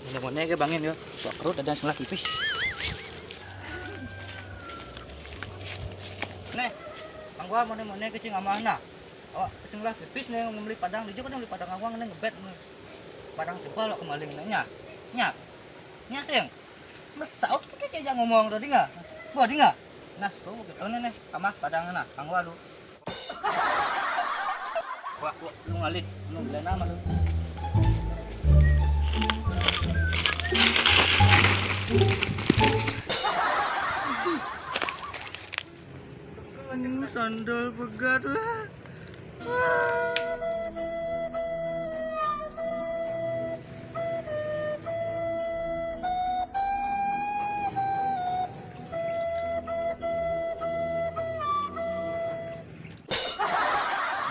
Mana-mana ke bangin yo. Sok kerut ada selah pipis. Nih, bang gua mana-mana ke cing amahna. Awak selah pipis nih membeli padang di kan beli padang awang nih ngebet nih. Padang jebal lo kemaling nya. Nya. Nya sing. Mesaut ke aja ngomong tadi enggak? Gua di enggak? Nah, tuh gitu nih kamah padang nah, bang gua lu. Wah, lu ngalih, lu beli nama lu. Ini sandal pegat lah.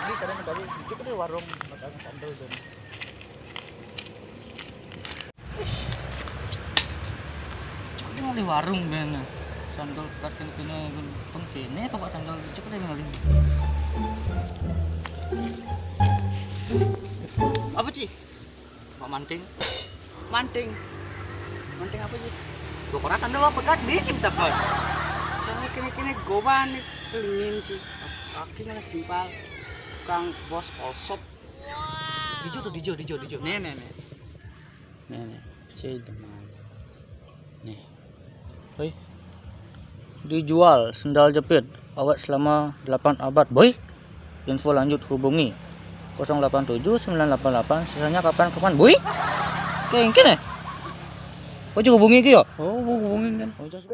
Ini kadang dari itu kan warung makan sandal dan. Ini ngali warung ben. Sandal paten kene pengkene pokok sandal cek ada ngali. Apa sih? Pak manting. Manting. Manting apa sih? Gua kira sandal apa pegat bicim takon. Saya kene-kene goban kelingin sih. Kaki nang timpal. Kang bos osop. Dijo. Nih. Nih. Saya demam. Nih. Hei. Dijual sendal jepit awet selama 8 abad, boy. Info lanjut hubungi 087 988 sisanya kapan-kapan, boy. Kayak gini. Kau juga hubungi ki yo? Oh, hubungin kan. Oh, just.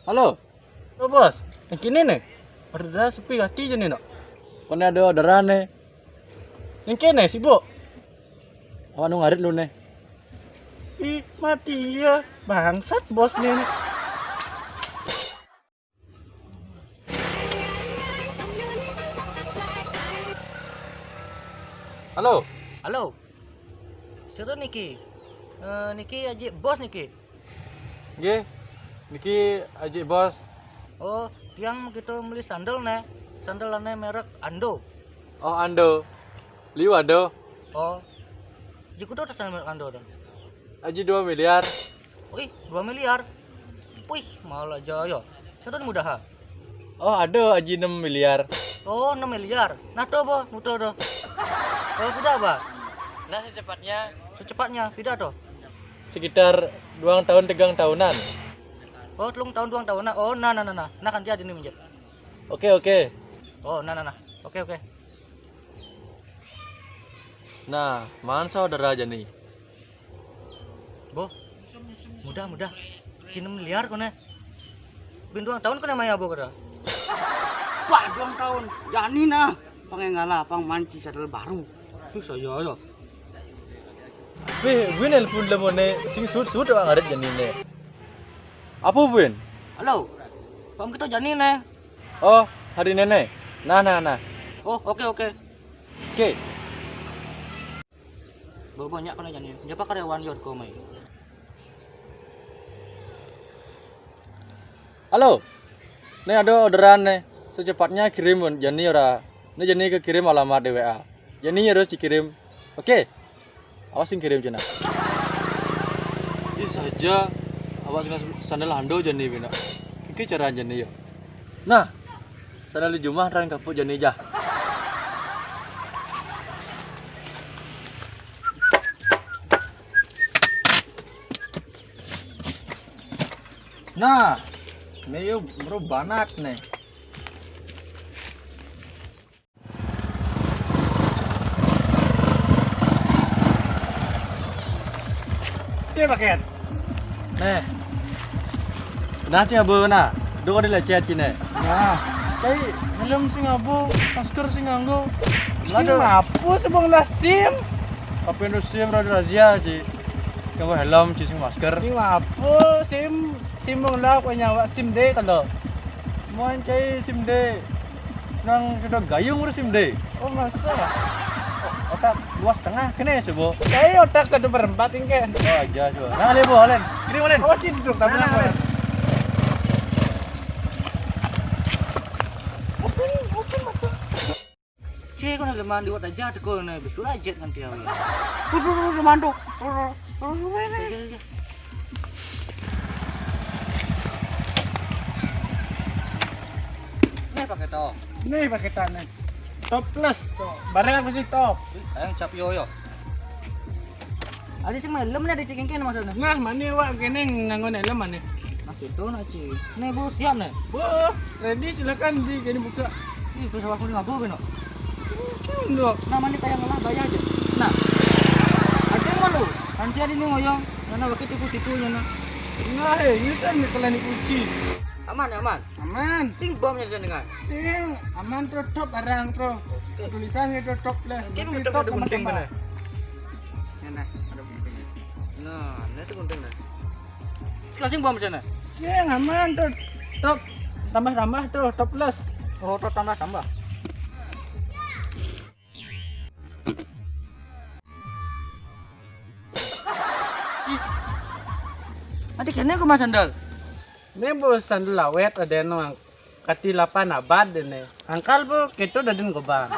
Halo. Oh, bos. Yang kini nih. Orderan sepi kaki je nih, nak. Kone ada orderan nih. Yang kini sibuk. Awak nu ngarit lu nih. Ih, mati ya. Bangsat bos nih. Halo. Halo. Siapa Niki? Niki aja bos Niki. Nggih. Niki aji bos. Oh, tiang kita beli sandal nih. Sandal aneh merek Ando. Oh, Ando. Liu Ando. Oh. Jiku tuh sandal merek Ando dah. Aji 2 miliar. Wih, 2 miliar. Wih, malah jaya. Siapa mudah ha? Oh, ada aji 6 miliar. Oh, 6 miliar. Nah, tuh boh, mudah dah. Oh, tidak apa? Nah, Secepatnya, tidak tuh. sekitar 2 tahun 3 tahunan. Oh, telung tahun 2 tahun. Oh, nah. Nah kan jadi nih minjat. Oke. Oh, nah. Oke. Nah, mana saudara aja nih? Boh, mudah. 6 miliar kone. Bin 2 tahun kone maya boh kada. Wah, 2 tahun. Jani nah. Pangengala pang manci sadal baru. Bisa yo. Wih, gue nelpon lemone sing sud orang ngarit jani nih. Apa Bun? Halo. Pam kita jani nih. Oh, hari nenek. Nah. Oh, oke. Oke. Boh banyak kone jani. Nyapa karyawan yot ko mai. Halo. Nih ada orderan nih. Secepatnya kirim jani ora. Ini jani kekirim alamat di WA. Jani harus dikirim. Oke. Awas sing kirim cina. Ini saja. Awas sandal Ando jani bina. Iki cara jani ya. Nah. Sandal di Jumah ran kapuk jani jah. Nah. Ini yuk bro banak nih. Dia paket. Nih. Nah sing abu na. Do kan lecet cine. Nah, kayak helm sing abu, masker sing nganggo. Sing apa sebang lah SIM? Apa yang sim radio razia ji. Kamu helm ci sing masker. Sing apa SIM mong lah ko nyawa SIM deh talo. Mohon cai SIM D. Senang kita gayung urus SIM D. Oh masa? otak 2,5 kene coba. Kayak otak 1/4 ini kan. Oh aja coba. Nah, ale bo, Len. Kirim Len. Oh, ciduk tapi Nah, apa? Len. Cek kau nak lemah diwat aja tu kau nak besul aja nanti awak. Udah manduk. Ni pakai tau. Nih paketannya. Top plus tuh. Barang apa sih top? Ayang cap yo. Ada sih malam ni ada cikin kan maksudnya. Nah, mana wak kene nganggo helm mana? Nak itu nak cik. Ni bu siap ni. Bu, ready silakan di kene buka. Ni tu sebab aku ni ngapu beno. Kunduk. Namanya kayak ngalah bayar aja. Nah. Ada malu. Nanti ada ni ngoyong. Mana waktu tipu-tipunya nak. Nah, nyusan nih kalau kunci. Aman. Aman. Sing bomnya saya dengar. Sing aman tuh top barang tuh. Tulisannya tuh top plus. Mungkin Berarti betul top ada gunting sama-sama. mana? Nah, ada guntingnya. Nah, ini tu gunting dah. Kau sing bom sana. Sing aman tuh. Top tambah tuh top plus. Oh, tu tambah. Adik kena aku mas sandal. Ini bu sandal lawet ada yang kati 8 abad ini. Angkal bu kita udah den gobang.